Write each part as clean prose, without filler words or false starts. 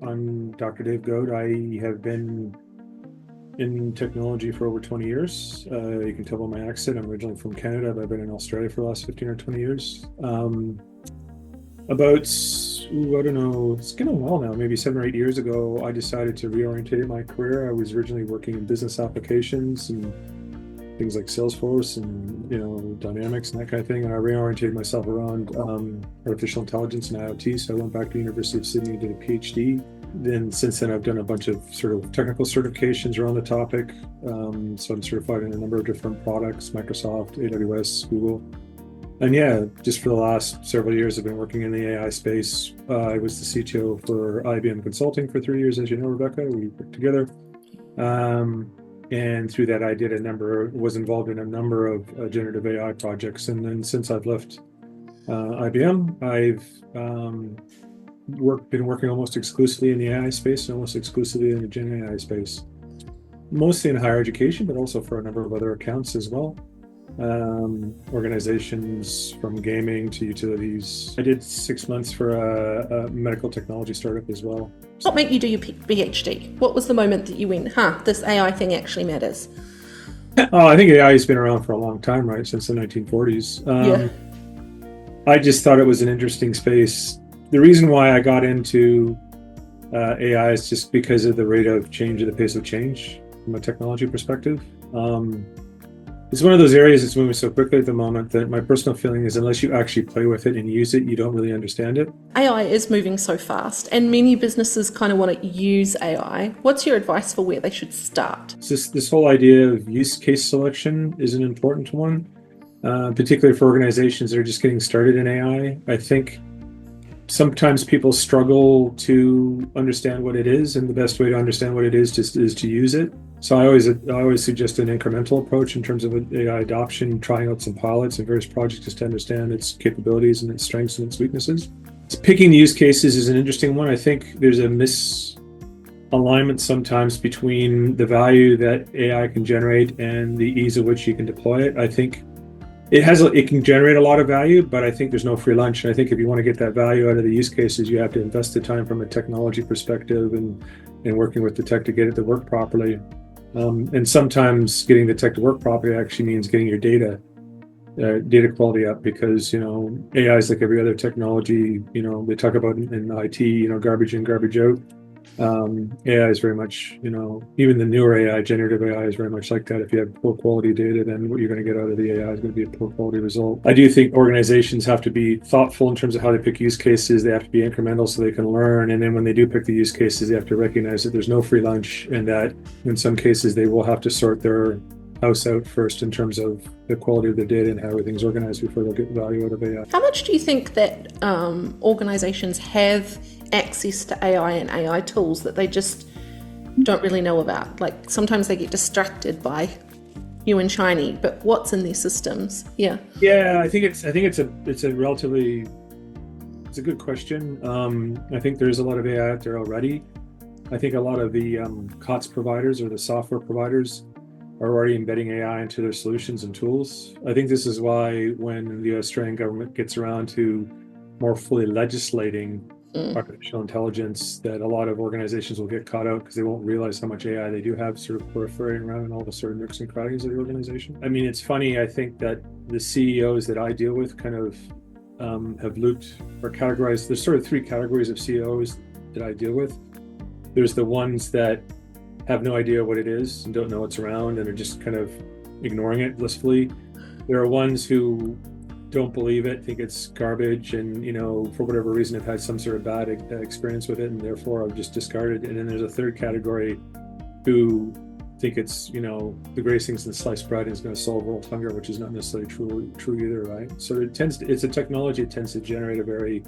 I'm Dr. David Goad. I have been in technology for over 20 years. You can tell by my accent, I'm originally from Canada, but I've been in Australia for the last 15 or 20 years. I don't know, it's been a while now, maybe 7 or 8 years ago, I decided to reorientate my career. I was originally working in business applications and things like Salesforce and Dynamics and that kind of thing. And I reoriented myself around artificial intelligence and IoT. So I went back to the University of Sydney and did a PhD. Then since then, I've done a bunch of sort of technical certifications around the topic. So I'm certified in a number of different products, Microsoft, AWS, Google. And yeah, just for the last several years, I've been working in the AI space. I was the CTO for IBM Consulting for 3 years, as you know, Rebecca. We worked together. And through that, was involved in a number of generative AI projects. And then since I've left IBM, I've been working almost exclusively in the AI space and almost exclusively in the Gen AI space, mostly in higher education, but also for a number of other accounts as well. Organizations from gaming to utilities. I did 6 months for a medical technology startup as well. What made you do your PhD? What was the moment that you went, this AI thing actually matters? I think AI has been around for a long time, right? Since the 1940s. I just thought it was an interesting space. The reason why I got into AI is just because of the rate of change, or the pace of change from a technology perspective. It's one of those areas that's moving so quickly at the moment that my personal feeling is unless you actually play with it and use it, you don't really understand it. AI is moving so fast and many businesses kind of want to use AI. What's your advice for where they should start? This whole idea of use case selection is an important one, particularly for organizations that are just getting started in AI. I think sometimes people struggle to understand what it is, and the best way to understand what it is is to use it. So I always suggest an incremental approach in terms of AI adoption, trying out some pilots and various projects just to understand its capabilities and its strengths and its weaknesses. Picking the use cases is an interesting one. I think there's a misalignment sometimes between the value that AI can generate and the ease of which you can deploy it. I think it can generate a lot of value, but I think there's no free lunch. And I think if you want to get that value out of the use cases, you have to invest the time from a technology perspective and working with the tech to get it to work properly. And sometimes getting the tech to work properly actually means getting your data quality up, because AI is like every other technology. They talk about in IT, garbage in, garbage out. AI is very much, even the newer AI, generative AI is very much like that. If you have poor quality data, then what you're going to get out of the AI is going to be a poor quality result. I do think organizations have to be thoughtful in terms of how they pick use cases. They have to be incremental so they can learn. And then when they do pick the use cases, they have to recognize that there's no free lunch, and that in some cases they will have to sort their house out first in terms of the quality of the data and how everything's organized before they'll get value out of AI. How much do you think that organizations have access to AI and AI tools that they just don't really know about? Like sometimes they get distracted by new and shiny, but what's in their systems? I think it's a good question. I think there's a lot of AI out there already. I think a lot of the COTS providers or the software providers are already embedding AI into their solutions and tools. I think this is why when the Australian government gets around to more fully legislating artificial intelligence, that a lot of organizations will get caught out because they won't realize how much AI they do have sort of proliferating around in all the sort of nooks and crannies of the organization. I mean, it's funny, I think that the CEOs that I deal with kind of have looped or categorized. There's sort of 3 categories of CEOs that I deal with. There's the ones that have no idea what it is and don't know it's around and are just kind of ignoring it blissfully. There are ones who don't believe it, think it's garbage, and for whatever reason have had some sort of bad experience with it and therefore have just discarded. And then there's a third category who think it's the greatest things in sliced bread is going to solve world hunger, which is not necessarily true either, right? So it's a technology that tends to generate a very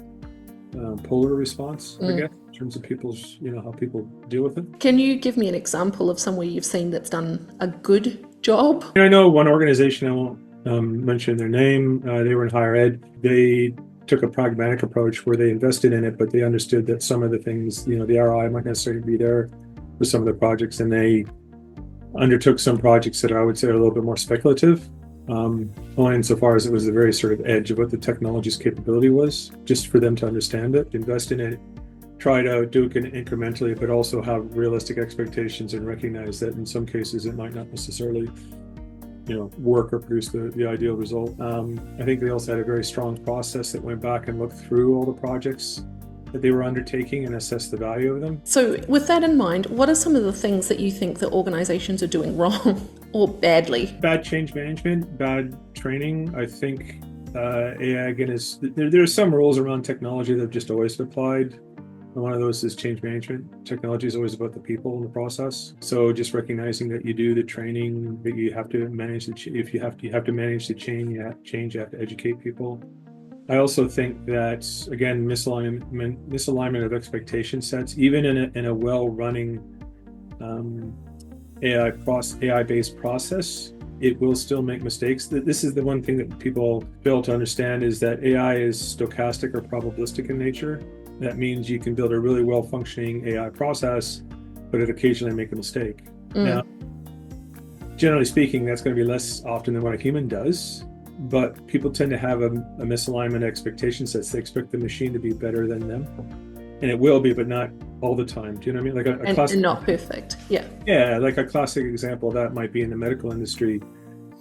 polar response, I guess, in terms of people's, how people deal with it. Can you give me an example of somewhere you've seen that's done a good job? I know one organization, I won't mention their name. They were in higher ed. They took a pragmatic approach where they invested in it, but they understood that some of the things, the ROI might necessarily be there for some of the projects, and they undertook some projects that I would say are a little bit more speculative. Only insofar as it was the very sort of edge of what the technology's capability was, just for them to understand it, invest in it, try to do it incrementally, but also have realistic expectations and recognize that in some cases it might not necessarily, work or produce the ideal result. I think they also had a very strong process that went back and looked through all the projects that they were undertaking and assessed the value of them. So with that in mind, what are some of the things that you think that organizations are doing wrong or badly? Bad change management, bad training. I think AI again there are some rules around technology that have just always applied. And one of those is change management. Technology is always about the people in the process. So just recognizing that you do the training, that you have to manage if you have to manage the change, you have to educate people. I also think that, again, misalignment of expectation sets, even in a well-running AI-based process, it will still make mistakes. This is the one thing that people fail to understand, is that AI is stochastic or probabilistic in nature. That means you can build a really well-functioning AI process, but it occasionally make a mistake. Now, generally speaking, that's going to be less often than what a human does, but people tend to have a misalignment of expectation sets. They expect the machine to be better than them, and it will be, but not all the time. Do you know what I mean? Like and not perfect. Yeah, like a classic example of that might be in the medical industry.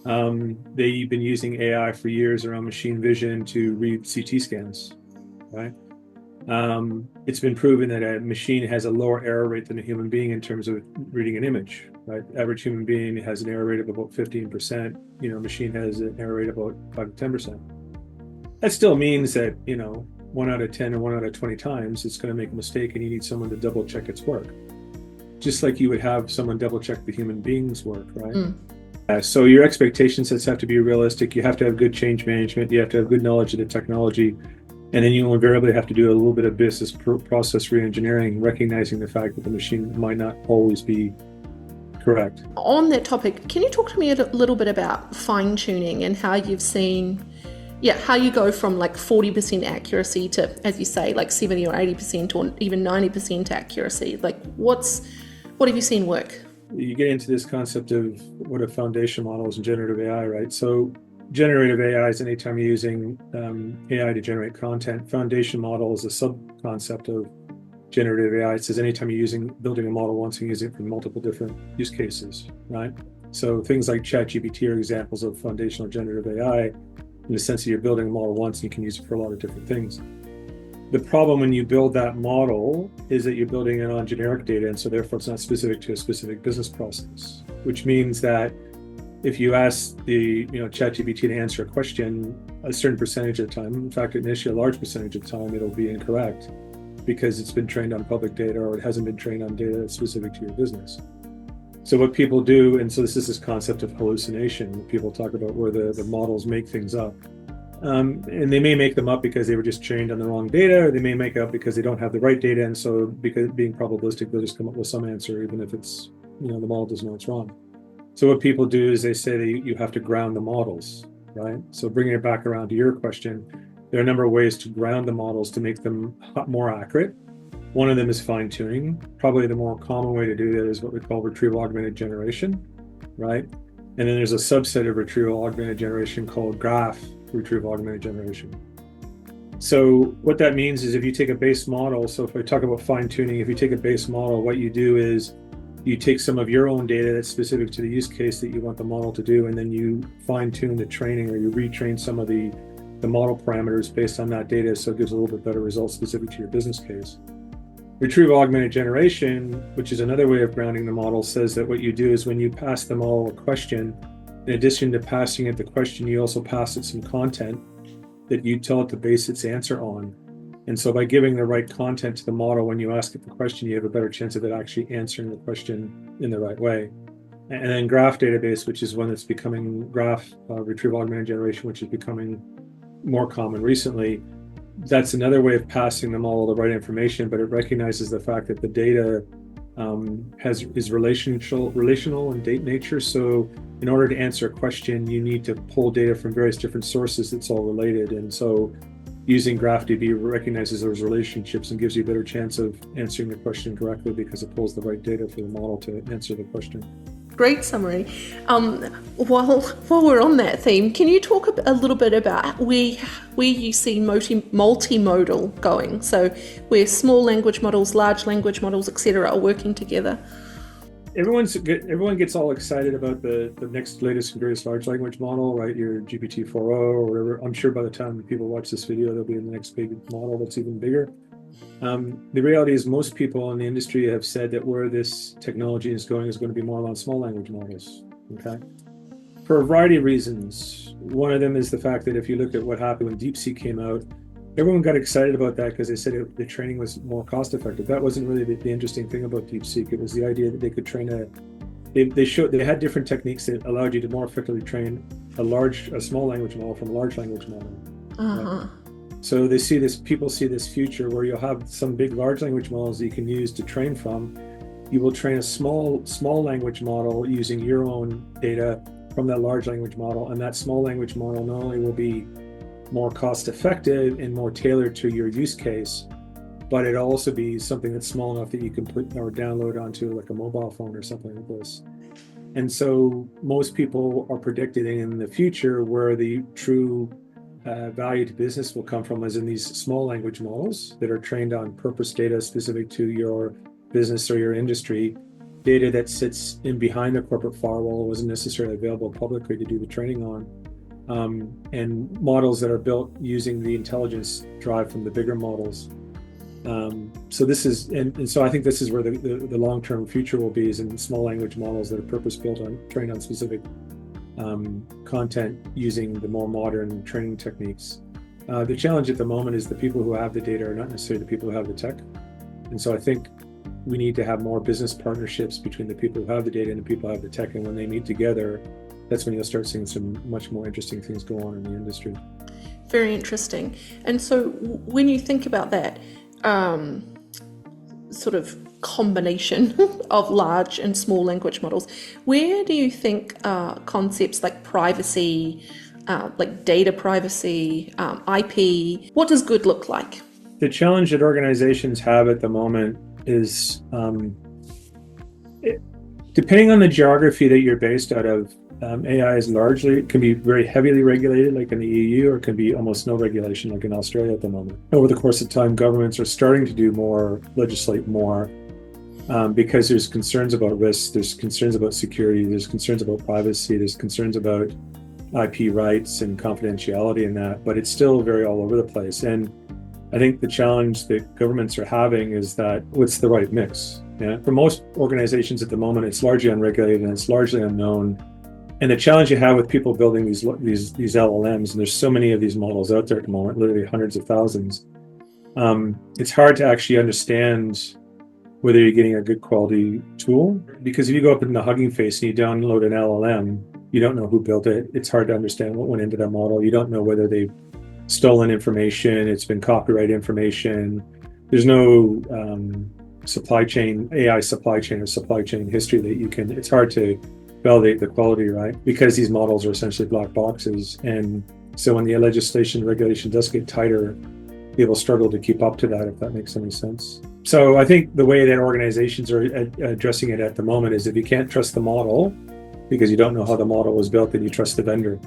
They've been using AI for years around machine vision to read CT scans, right? It's been proven that a machine has a lower error rate than a human being in terms of reading an image, right? Average human being has an error rate of about 15%. Machine has an error rate of about 5 to 10%. That still means that, 1 out of 10 or 1 out of 20 times it's going to make a mistake, and you need someone to double check its work. Just like you would have someone double check the human being's work, right? So your expectation sets have to be realistic. You have to have good change management. You have to have good knowledge of the technology. And then you invariably have to do a little bit of business process re-engineering, recognizing the fact that the machine might not always be correct. On that topic, can you talk to me a little bit about fine-tuning and how you've seen, how you go from like 40% accuracy to, as you say, like 70 or 80% or even 90% accuracy? Like what have you seen work? You get into this concept of what a foundation model is in generative AI, right? So generative AI is anytime you're using AI to generate content. Foundation model is a sub-concept of generative AI. It says anytime you're building a model once and using it for multiple different use cases, right? So things like ChatGPT are examples of foundational generative AI in the sense that you're building a model once and you can use it for a lot of different things. The problem when you build that model is that you're building it on generic data, and so therefore it's not specific to a specific business process, which means that if you ask the ChatGPT to answer a question, a certain percentage of the time, in fact, initially a large percentage of the time, it'll be incorrect because it's been trained on public data or it hasn't been trained on data that's specific to your business. So what people do, and so this is this concept of hallucination, people talk about where the models make things up. And they may make them up because they were just trained on the wrong data, or they may make up because they don't have the right data, and so because being probabilistic, they'll just come up with some answer, even if it's, the model doesn't know it's wrong. So what people do is they say that you have to ground the models, right? So bringing it back around to your question, there are a number of ways to ground the models to make them more accurate. One of them is fine-tuning. Probably the more common way to do that is what we call retrieval augmented generation, right? And then there's a subset of retrieval augmented generation called graph retrieval augmented generation. So what that means is if you take a base model, so if I talk about fine-tuning, if you take a base model, what you do is you take some of your own data that's specific to the use case that you want the model to do, and then you fine-tune the training, or you retrain some of the model parameters based on that data, so it gives a little bit better results specific to your business case. Retrieval augmented generation, which is another way of grounding the model, says that what you do is when you pass the model a question, in addition to passing it the question, you also pass it some content that you tell it to base its answer on. And so by giving the right content to the model, when you ask it the question, you have a better chance of it actually answering the question in the right way. And then graph database, which is one that's becoming retrieval augmented generation, which is becoming more common recently. That's another way of passing the model the right information, but it recognizes the fact that the data is relational in date nature. So in order to answer a question, you need to pull data from various different sources that's all related. And so using GraphDB recognizes those relationships and gives you a better chance of answering the question correctly because it pulls the right data for the model to answer the question. Great summary. While we're on that theme, can you talk a little bit about where you see multimodal going? So where small language models, large language models, etc., are working together. Everyone gets all excited about the next latest and greatest large language model, right? Your GPT-4o or whatever. I'm sure by the time people watch this video, there'll be the next big model that's even bigger. The reality is most people in the industry have said that where this technology is going to be more on small language models, okay? For a variety of reasons. One of them is the fact that if you look at what happened when DeepSeek came out, everyone got excited about that because they said the training was more cost effective. That wasn't really the interesting thing about DeepSeek. It was the idea that they could train they had different techniques that allowed you to more effectively train a small language model from a large language model. Right? So people see this future where you'll have some big large language models that you can use to train from. You will train a small language model using your own data from that large language model, and that small language model not only will be more cost effective and more tailored to your use case, but it'll also be something that's small enough that you can put or download onto like a mobile phone or something like this. And so most people are predicting in the future where the true value to business will come from is in these small language models that are trained on purpose data specific to your business or your industry, data that sits in behind the corporate firewall, wasn't necessarily available publicly to do the training on. And models that are built using the intelligence derived from the bigger models. So this is, and so I think this is where the long-term future will be, is in small language models that are purpose-built trained on specific content using the more modern training techniques. The challenge at the moment is the people who have the data are not necessarily the people who have the tech. And so I think we need to have more business partnerships between the people who have the data and the people who have the tech. And when they meet together, that's when you'll start seeing some much more interesting things go on in the industry. Very interesting. And so when you think about that sort of combination of large and small language models, where do you think concepts like privacy, like data privacy, IP, what does good look like? The challenge that organizations have at the moment is, depending on the geography that you're based out of, AI is can be very heavily regulated, like in the EU, or it can be almost no regulation, like in Australia at the moment. Over the course of time, governments are starting to do more, legislate more, because there's concerns about risks, there's concerns about security, there's concerns about privacy, there's concerns about IP rights and confidentiality and that, but it's still very all over the place. And I think the challenge that governments are having is that what's the right mix? Yeah? For most organizations at the moment, it's largely unregulated and it's largely unknown. And the challenge you have with people building these LLMs, and there's so many of these models out there at the moment, literally hundreds of thousands, it's hard to actually understand whether you're getting a good quality tool. Because if you go up in the Hugging Face and you download an LLM, you don't know who built it. It's hard to understand what went into that model. You don't know whether they've stolen information, it's been copyright information. There's no supply chain, AI supply chain or supply chain history that you can, it's hard to validate the quality, right? Because these models are essentially black boxes. And so when the legislation regulation does get tighter, people struggle to keep up to that, if that makes any sense. So I think the way that organizations are addressing it at the moment is if you can't trust the model because you don't know how the model was built, then you trust the vendor.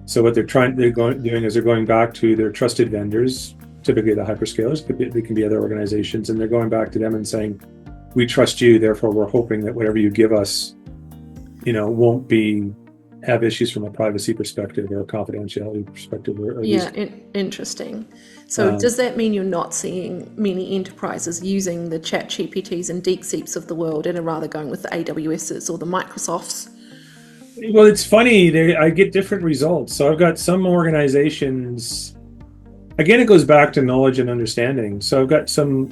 So what they're doing is they're going back to their trusted vendors, typically the hyperscalers, they can be other organizations, and they're going back to them and saying, we trust you, therefore we're hoping that whatever you give us, won't have issues from a privacy perspective or a confidentiality perspective. Interesting. So does that mean you're not seeing many enterprises using the chat GPTs and DeepSeeks of the world and are rather going with the AWSs or the Microsofts? Well, it's funny, I get different results. So I've got some organizations, again, it goes back to knowledge and understanding. So I've got some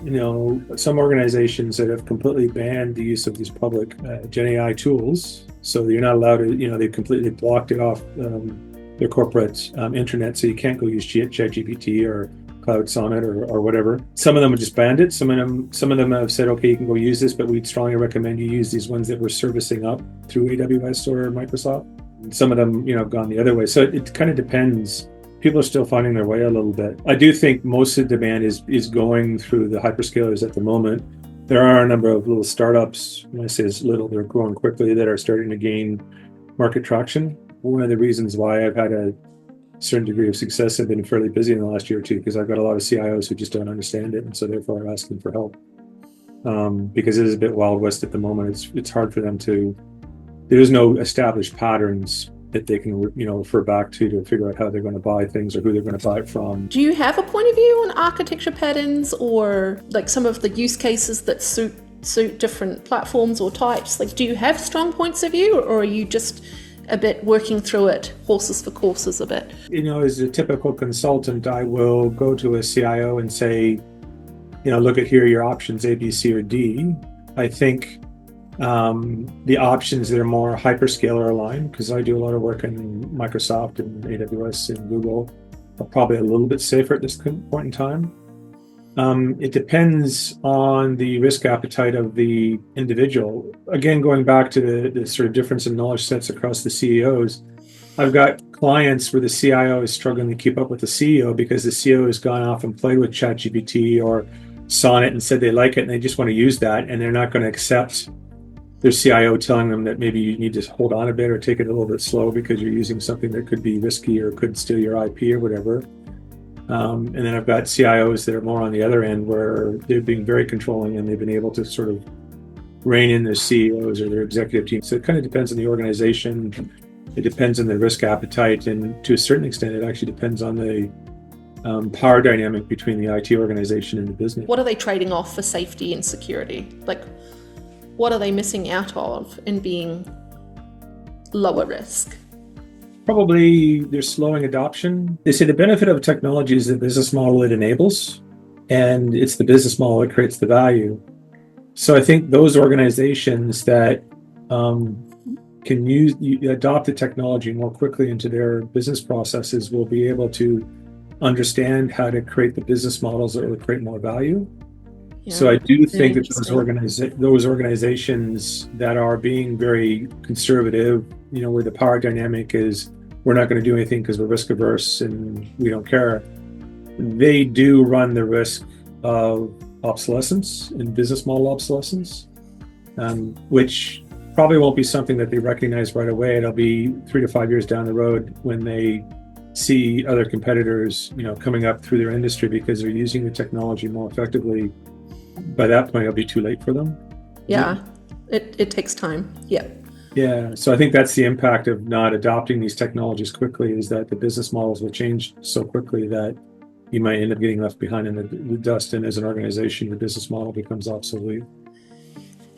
organizations that have completely banned the use of these public Gen AI tools. So you're not allowed to, they've completely blocked it off their corporate internet. So you can't go use ChatGPT or Cloud Sonnet or whatever. Some of them have just banned it. Some of them have said, okay, you can go use this, but we'd strongly recommend you use these ones that we're servicing up through AWS or Microsoft. And some of them, have gone the other way. So it kind of depends. People are still finding their way a little bit. I do think most of the demand is going through the hyperscalers at the moment. there are a number of little startups, when I say it's little, they're growing quickly, that are starting to gain market traction. One of the reasons why I've had a certain degree of success, I've been fairly busy in the last year or two, because I've got a lot of CIOs who just don't understand it, and so therefore are asking for help. Because it is a bit Wild West at the moment. It's hard for them to, there's no established patterns that they can refer back to figure out how they're going to buy things or who they're going to buy it from. Do you have a point of view on architecture patterns or like some of the use cases that suit different platforms or types? Like, do you have strong points of view, or are you just a bit working through it, horses for courses a bit? As a typical consultant, I will go to a CIO and say, look at here are your options A, B, C, or D. I think the options that are more hyperscaler aligned, because I do a lot of work in Microsoft and AWS and Google, are probably a little bit safer at this point in time. It depends on the risk appetite of the individual. Again, going back to the sort of difference in knowledge sets across the CEOs, I've got clients where the CIO is struggling to keep up with the CEO because the CEO has gone off and played with ChatGPT or Sonnet and said they like it and they just want to use that, and they're not going to accept their CIO telling them that maybe you need to hold on a bit or take it a little bit slow because you're using something that could be risky or could steal your IP or whatever. And then I've got CIOs that are more on the other end where they're being very controlling and they've been able to sort of rein in their CEOs or their executive team. So it kind of depends on the organization. It depends on the risk appetite. And to a certain extent, it actually depends on the power dynamic between the IT organization and the business. What are they trading off for safety and security? Like, what are they missing out of in being lower risk? Probably they're slowing adoption. They say the benefit of technology is the business model it enables, and it's the business model that creates the value. So I think those organizations that can adopt the technology more quickly into their business processes will be able to understand how to create the business models that will create more value. Yeah, so I do think that those organizations that are being very conservative, where the power dynamic is we're not going to do anything because we're risk averse and we don't care, they do run the risk of obsolescence and business model obsolescence, which probably won't be something that they recognize right away. It'll be 3 to 5 years down the road when they see other competitors, coming up through their industry because they're using the technology more effectively. By that point, it'll be too late for them. Yeah, it takes time. Yeah. Yeah, so I think that's the impact of not adopting these technologies quickly, is that the business models will change so quickly that you might end up getting left behind in the dust, and as an organization, your business model becomes obsolete.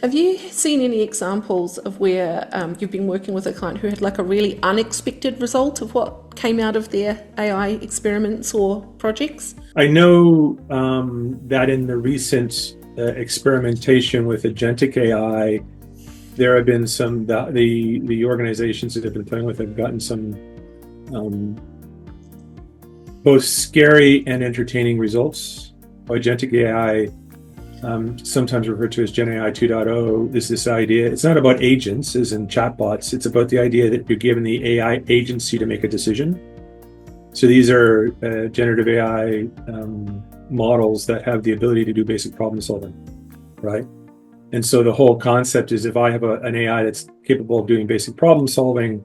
Have you seen any examples of where you've been working with a client who had like a really unexpected result of what came out of their AI experiments or projects? I know that in the recent experimentation with Agentic AI, there have been some, the organizations that have been playing with have gotten some both scary and entertaining results. Agentic AI, sometimes referred to as Gen AI 2.0, is this idea. It's not about agents as in chatbots. It's about the idea that you're given the AI agency to make a decision. So these are generative AI models that have the ability to do basic problem solving, right? And so the whole concept is if I have an AI that's capable of doing basic problem solving,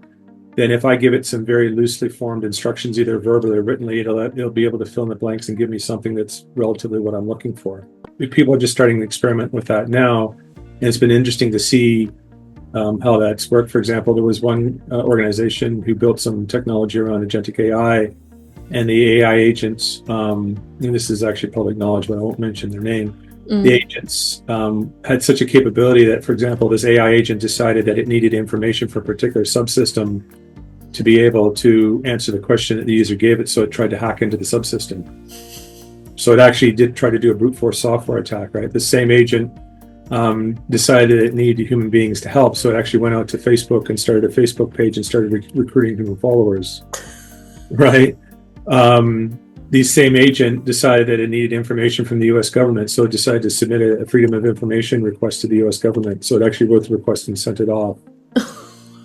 then if I give it some very loosely formed instructions, either verbally or writtenly, it'll be able to fill in the blanks and give me something that's relatively what I'm looking for. People are just starting to experiment with that now, and it's been interesting to see how that's worked. For example, there was one organization who built some technology around agentic AI, and the AI agents, and this is actually public knowledge, but I won't mention their name. The agents had such a capability that, for example, this AI agent decided that it needed information for a particular subsystem to be able to answer the question that the user gave it, so it tried to hack into the subsystem. So it actually did try to do a brute force software attack, right? The same agent decided it needed human beings to help, so it actually went out to Facebook and started a Facebook page and started recruiting human followers, right? The same agent decided that it needed information from the US government, so it decided to submit a Freedom of Information request to the US government. So it actually wrote the request and sent it off.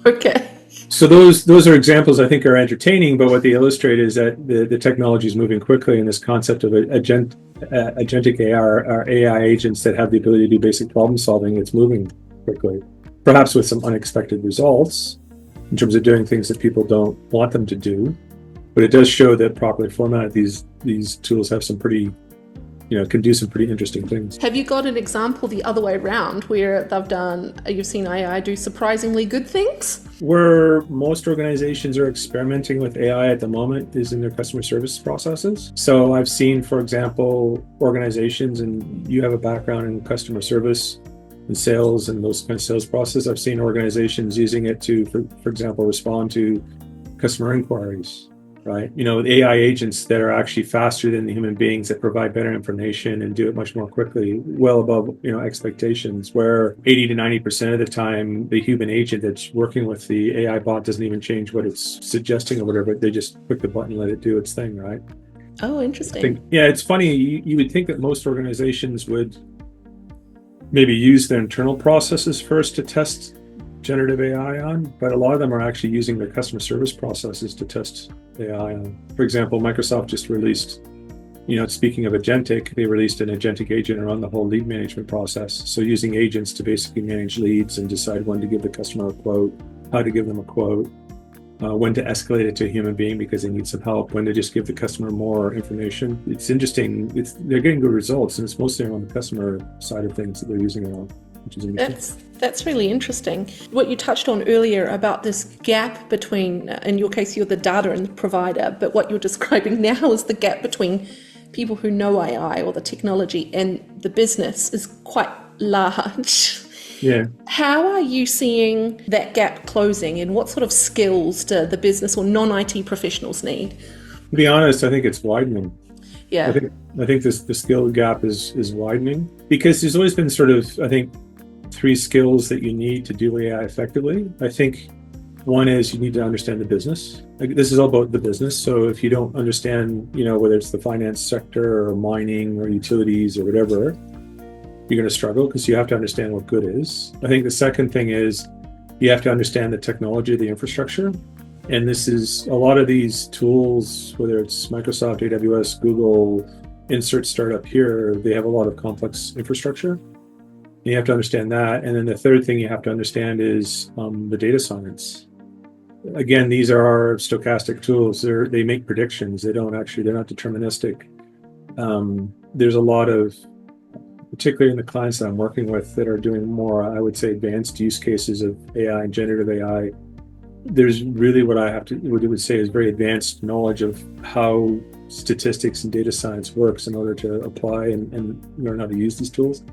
Okay. So those are examples I think are entertaining, but what they illustrate is that the technology is moving quickly, and this concept of agentic agentic AI or AI agents that have the ability to do basic problem solving, it's moving quickly, perhaps with some unexpected results in terms of doing things that people don't want them to do. But it does show that properly formatted, these tools have some pretty, can do some pretty interesting things. Have you got an example the other way around where you've seen AI do surprisingly good things? Where most organizations are experimenting with AI at the moment is in their customer service processes. So I've seen, for example, organizations, and you have a background in customer service and sales and those kind of sales processes. I've seen organizations using it to, for example, respond to customer inquiries. Right, with AI agents that are actually faster than the human beings, that provide better information and do it much more quickly, well above expectations. Where 80 to 90% of the time, the human agent that's working with the AI bot doesn't even change what it's suggesting or whatever. They just click the button and let it do its thing. Right. Oh, interesting. It's funny. You would think that most organizations would maybe use their internal processes first to test generative AI on, but a lot of them are actually using their customer service processes to test AI on. For example, Microsoft just released, speaking of agentic, they released an agentic agent around the whole lead management process. So using agents to basically manage leads and decide when to give the customer a quote, how to give them a quote, when to escalate it to a human being because they need some help, when to just give the customer more information. It's interesting. They're getting good results, and it's mostly on the customer side of things that they're using it on. That's really interesting. What you touched on earlier about this gap between, in your case, you're the data and the provider, but what you're describing now is the gap between people who know AI or the technology and the business is quite large. Yeah. How are you seeing that gap closing, and what sort of skills do the business or non-IT professionals need? To be honest, I think it's widening. Yeah. I think the skill gap is widening because there's always been sort of, I think, 3 skills that you need to do AI effectively. I think one is you need to understand the business. This is all about the business. So if you don't understand, whether it's the finance sector or mining or utilities or whatever, you're going to struggle because you have to understand what good is. I think the second thing is you have to understand the technology, the infrastructure. And this is a lot of these tools, whether it's Microsoft, AWS, Google, insert startup here, they have a lot of complex infrastructure. You have to understand that. And then the third thing you have to understand is the data science. Again, these are stochastic tools. They make predictions. They're not deterministic. There's a lot of, particularly in the clients that I'm working with that are doing more, I would say, advanced use cases of AI and generative AI. There's really what I would say is very advanced knowledge of how statistics and data science works in order to apply and learn how to use these tools.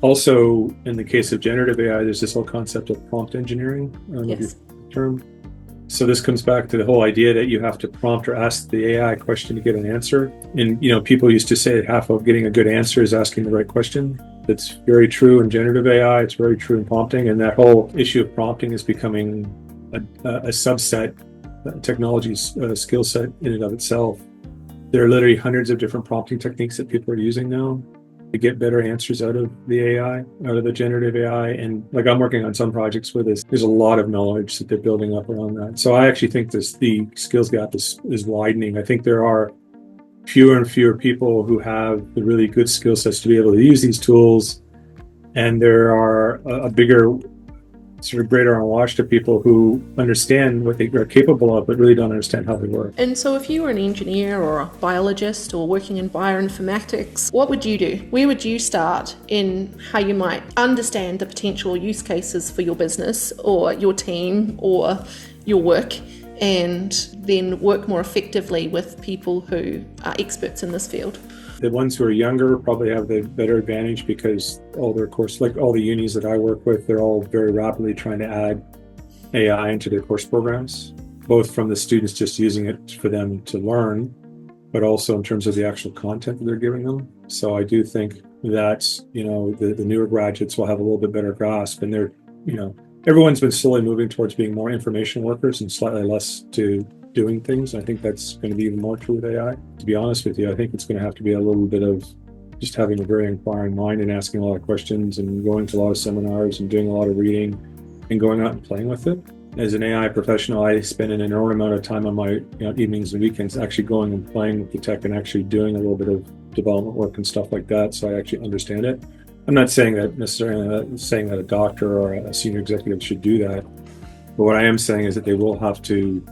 Also, in the case of generative AI, there's this whole concept of prompt engineering term. So this comes back to the whole idea that you have to prompt or ask the AI question to get an answer. And, people used to say half of getting a good answer is asking the right question. That's very true in generative AI. It's very true in prompting. And that whole issue of prompting is becoming a subset, technology skill set in and of itself. There are literally hundreds of different prompting techniques that people are using now to get better answers out of the AI, out of the generative AI. And I'm working on some projects where there's a lot of knowledge that they're building up around that. So I actually think the skills gap is widening. I think there are fewer and fewer people who have the really good skill sets to be able to use these tools. And there are a bigger, sort of greater unwashed to people who understand what they are capable of, but really don't understand how they work. And so if you were an engineer or a biologist or working in bioinformatics, what would you do? Where would you start in how you might understand the potential use cases for your business or your team or your work, and then work more effectively with people who are experts in this field? The ones who are younger probably have the better advantage because all their course, like all the unis that I work with, they're all very rapidly trying to add AI into their course programs, both from the students just using it for them to learn, but also in terms of the actual content that they're giving them. So I do think that, the newer graduates will have a little bit better grasp, and everyone's been slowly moving towards being more information workers and slightly less to doing things. I think that's going to be even more true with AI. To be honest with you, I think it's going to have to be a little bit of just having a very inquiring mind and asking a lot of questions and going to a lot of seminars and doing a lot of reading and going out and playing with it. As an AI professional, I spend an enormous amount of time on my evenings and weekends actually going and playing with the tech and actually doing a little bit of development work and stuff like that, so I actually understand it. I'm not saying that necessarily saying that a doctor or a senior executive should do that, but what I am saying is that they will have to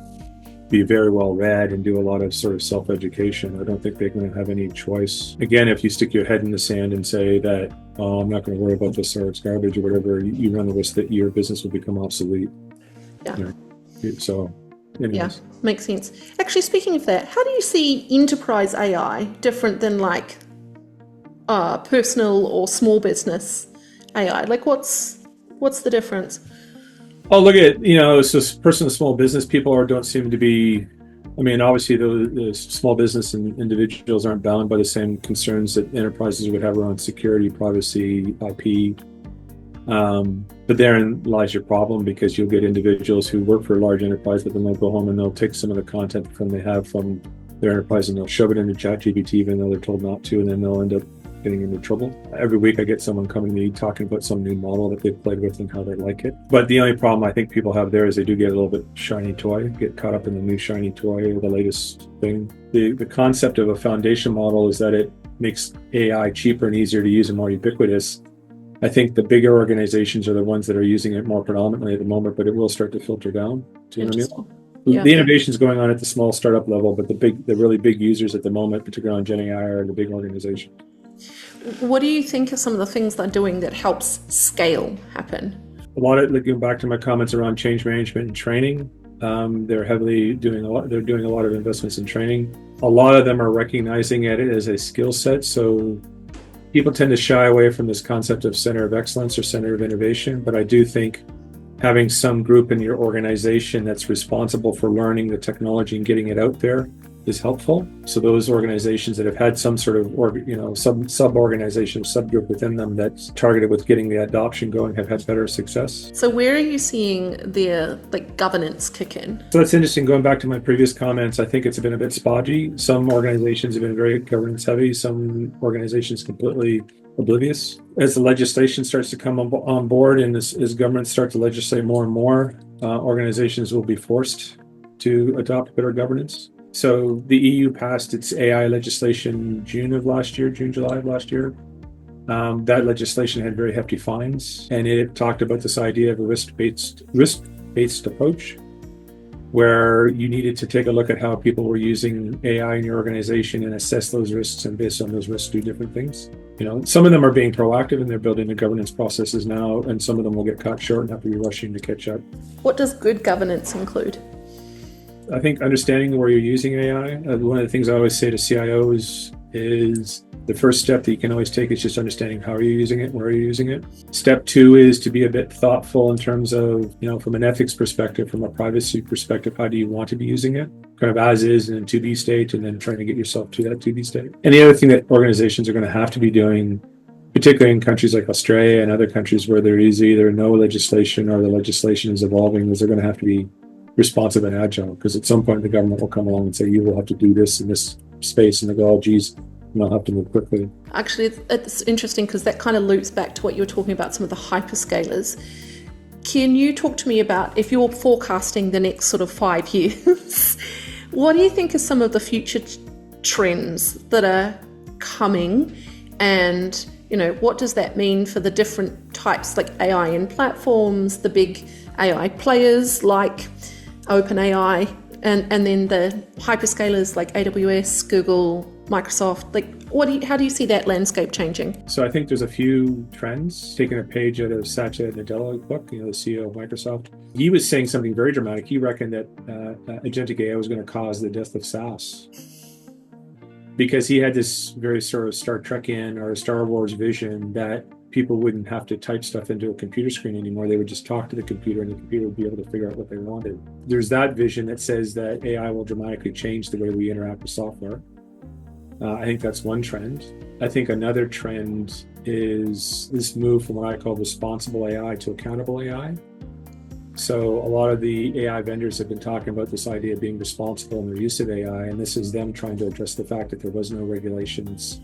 be very well read and do a lot of sort of self-education. I don't think they're going to have any choice. Again, if you stick your head in the sand and say that, oh, I'm not going to worry about this or it's garbage or whatever, you run the risk that your business will become obsolete. Yeah. So, anyways. Yeah, makes sense. Actually, speaking of that, how do you see enterprise AI different than like personal or small business AI? Like, what's the difference? Oh, look at, so personal small business people don't seem to be, I mean, obviously the small business and individuals aren't bound by the same concerns that enterprises would have around security, privacy, IP. But therein lies your problem, because you'll get individuals who work for a large enterprise, but then they'll go home and they'll take some of the content they have from their enterprise and they'll shove it into ChatGPT even though they're told not to, and then they'll end up getting into trouble. Every week I get someone coming to me talking about some new model that they've played with and how they like it. But the only problem I think people have there is they do get a little bit shiny toy, get caught up in the new shiny toy or the latest thing. The concept of a foundation model is that it makes AI cheaper and easier to use and more ubiquitous. I think the bigger organizations are the ones that are using it more predominantly at the moment, but it will start to filter down. Do you know what I mean? Yeah. The innovation is going on at the small startup level, but the really big users at the moment, particularly on Gen AI, are the big organizations. What do you think are some of the things they're doing that helps scale happen? A lot of, going back to my comments around change management and training, they're doing a lot of investments in training. A lot of them are recognizing it as a skill set. So people tend to shy away from this concept of center of excellence or center of innovation, but I do think having some group in your organization that's responsible for learning the technology and getting it out there is helpful. So those organizations that have had some sort of sub-organization, subgroup within them that's targeted with getting the adoption going have had better success. So where are you seeing their governance kick in? So that's interesting. Going back to my previous comments, I think it's been a bit spotty. Some organizations have been very governance heavy, some organizations completely oblivious. As the legislation starts to come on board and as governments start to legislate more and more, organizations will be forced to adopt better governance. So the EU passed its AI legislation July of last year. That legislation had very hefty fines, and it talked about this idea of a risk-based approach, where you needed to take a look at how people were using AI in your organization and assess those risks, and based on those risks, do different things. Some of them are being proactive and they're building the governance processes now, and some of them will get caught short and have to be rushing to catch up. What does good governance include? I think understanding where you're using AI. One of the things I always say to CIOs is the first step that you can always take is just understanding how you're using it, where you're using it. Step 2 is to be a bit thoughtful in terms of, from an ethics perspective, from a privacy perspective, how do you want to be using it? Kind of as is in a to be state, and then trying to get yourself to that to be state. And the other thing that organizations are going to have to be doing, particularly in countries like Australia and other countries where there is either no legislation or the legislation is evolving, is they're going to have to be responsive and agile, because at some point the government will come along and say, you will have to do this in this space, and they go, oh geez, and they'll have to move quickly. Actually, it's interesting because that kind of loops back to what you were talking about, some of the hyperscalers. Can you talk to me about, if you're forecasting the next sort of 5 years, what do you think are some of the future trends that are coming, and what does that mean for the different types, like AI in platforms, the big AI players like OpenAI, and then the hyperscalers like AWS, Google, Microsoft? How do you see that landscape changing? So I think there's a few trends. Taking a page out of Satya Nadella's book, the CEO of Microsoft, he was saying something very dramatic. He reckoned that Agentic AI was going to cause the death of SaaS, because he had this very sort of Star Trekian or Star Wars vision that people wouldn't have to type stuff into a computer screen anymore. They would just talk to the computer and the computer would be able to figure out what they wanted. There's that vision that says that AI will dramatically change the way we interact with software. I think that's one trend. I think another trend is this move from what I call responsible AI to accountable AI. So a lot of the AI vendors have been talking about this idea of being responsible in their use of AI, and this is them trying to address the fact that there was no regulations.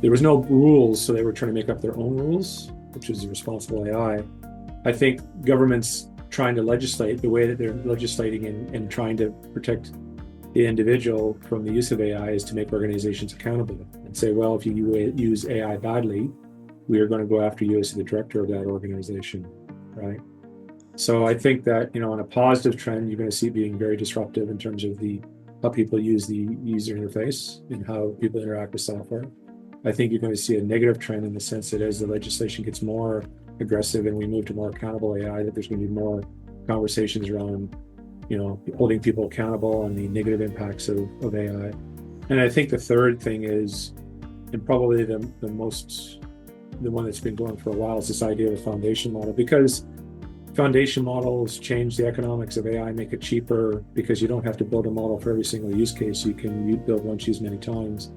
There was no rules, so they were trying to make up their own rules, which is responsible AI. I think governments trying to legislate the way that they're legislating and trying to protect the individual from the use of AI is to make organizations accountable and say, well, if you use AI badly, we are going to go after you as the director of that organization, right? So I think that, on a positive trend, you're going to see it being very disruptive in terms of how people use the user interface and how people interact with software. I think you're going to see a negative trend in the sense that as the legislation gets more aggressive and we move to more accountable AI, that there's going to be more conversations around, holding people accountable on the negative impacts of AI. And I think the third thing is, and probably the one that's been going for a while, is this idea of a foundation model, because foundation models change the economics of AI, make it cheaper because you don't have to build a model for every single use case. You can build once, use many times.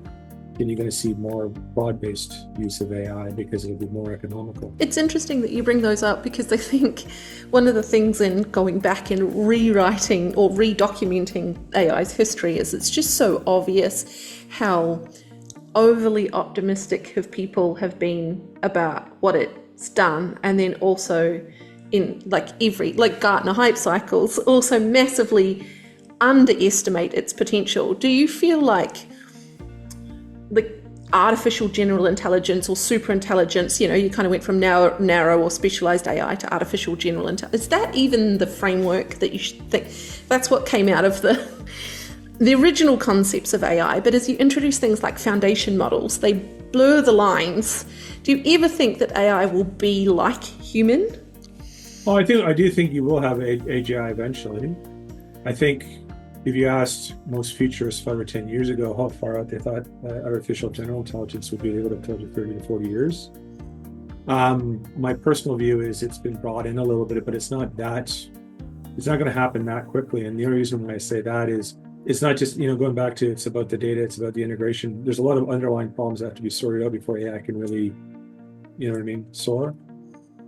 Then you're going to see more broad-based use of AI because it'll be more economical. It's interesting that you bring those up, because I think one of the things in going back and rewriting or redocumenting AI's history is it's just so obvious how overly optimistic people have been about what it's done, and then also in Gartner hype cycles also massively underestimate its potential. Do you feel like the artificial general intelligence or super intelligence, you kind of went from narrow or specialized AI to artificial general intelligence, is that even the framework that you should think? That's what came out of the original concepts of AI. But as you introduce things like foundation models, they blur the lines. Do you ever think that AI will be like human? Well, I do think you will have AGI eventually. I think if you asked most futurists 5 or 10 years ago how far out they thought artificial general intelligence would be, they would have told you 30 to 40 years. My personal view is it's been brought in a little bit, but it's not going to happen that quickly. And the only reason when I say that is it's not just, going back to, it's about the data, it's about the integration. There's a lot of underlying problems that have to be sorted out before AI can really, soar.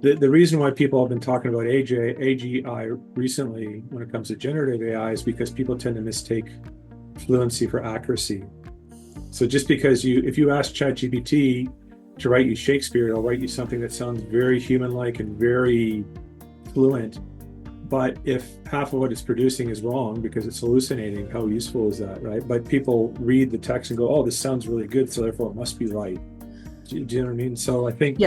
The reason why people have been talking about AGI recently when it comes to generative AI is because people tend to mistake fluency for accuracy. So just because if you ask ChatGPT to write you Shakespeare, it'll write you something that sounds very human-like and very fluent. But if half of what it's producing is wrong because it's hallucinating, how useful is that, right? But people read the text and go, oh, this sounds really good, so therefore it must be right. Do you know what I mean? So I think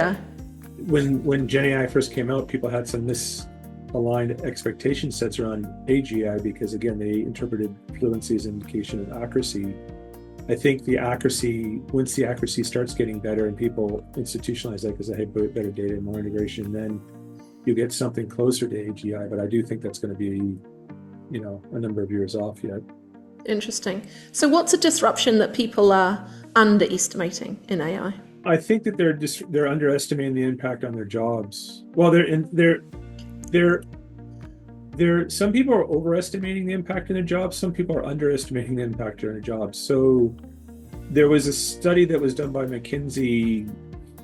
when Gen AI first came out, people had some misaligned expectation sets around AGI because, again, they interpreted fluency as an indication of accuracy. I think once the accuracy starts getting better and people institutionalize that because they have better data and more integration, then you get something closer to AGI. But I do think that's going to be, a number of years off yet. Interesting. So what's a disruption that people are underestimating in AI? I think that they're underestimating the impact on their jobs. Well, some people are overestimating the impact on their jobs. Some people are underestimating the impact on their jobs. So there was a study that was done by McKinsey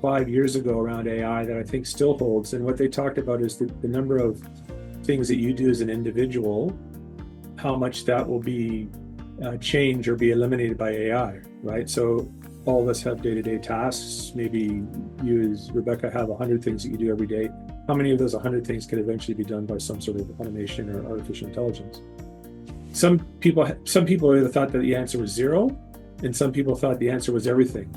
5 years ago around AI that I think still holds. And what they talked about is the number of things that you do as an individual, how much that will be changed or be eliminated by AI, right? So all of us have day-to-day tasks. Maybe you, as Rebecca, have 100 things that you do every day. How many of those 100 things can eventually be done by some sort of automation or artificial intelligence? Some people either thought that the answer was 0, and some people thought the answer was everything.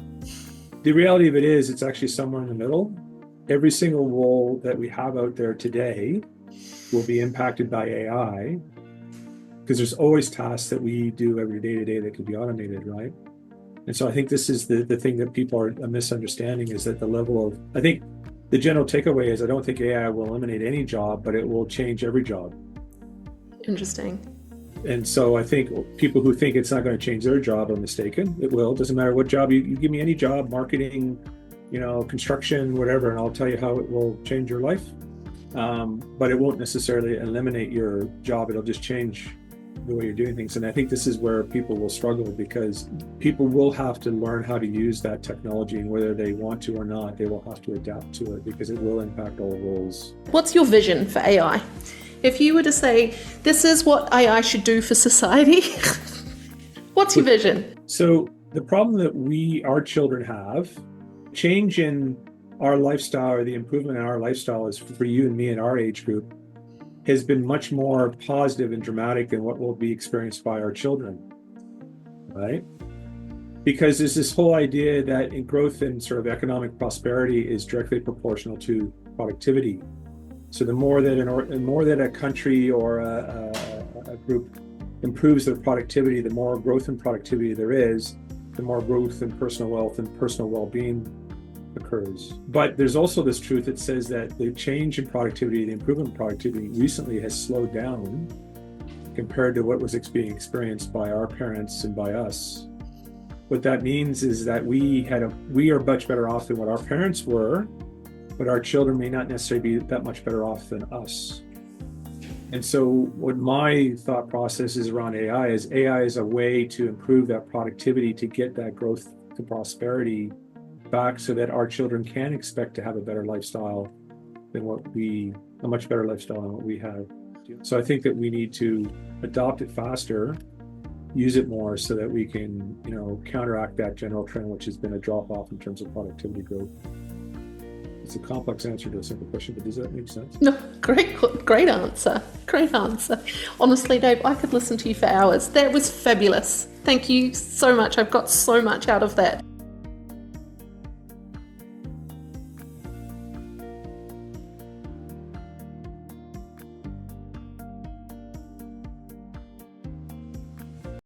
The reality of it is it's actually somewhere in the middle. Every single role that we have out there today will be impacted by AI because there's always tasks that we do every day to day that could be automated, right? And so I think this is the thing that people are misunderstanding is that I think the general takeaway is I don't think AI will eliminate any job, but it will change every job. Interesting. And so I think people who think it's not going to change their job are mistaken. It will. It doesn't matter what job. You give me any job, marketing, construction, whatever, and I'll tell you how it will change your life. But it won't necessarily eliminate your job. It'll just change the way you're doing things. And I think this is where people will struggle because people will have to learn how to use that technology, and whether they want to or not, they will have to adapt to it because it will impact all roles. What's your vision for AI? If you were to say, this is what AI should do for society, what's your vision? So the problem that our children have, change in our lifestyle or the improvement in our lifestyle is for you and me in our age group has been much more positive and dramatic than what will be experienced by our children, right? Because there's this whole idea that in growth and sort of economic prosperity is directly proportional to productivity. So the more that a country or a group improves their productivity, the more growth and productivity there is, the more growth in personal wealth and personal well-being occurs. But there's also this truth that says that the change in productivity, the improvement in productivity recently has slowed down compared to what was being experienced by our parents and by us. What that means is that we are much better off than what our parents were, but our children may not necessarily be that much better off than us. And so what my thought process is around AI is a way to improve that productivity, to get that growth to prosperity back so that our children can expect to have a better lifestyle than a much better lifestyle than what we have. So I think that we need to adopt it faster, use it more so that we can, counteract that general trend, which has been a drop off in terms of productivity growth. It's a complex answer to a simple question, but does that make sense? No, great answer. Great answer. Honestly, Dave, I could listen to you for hours. That was fabulous. Thank you so much. I've got so much out of that.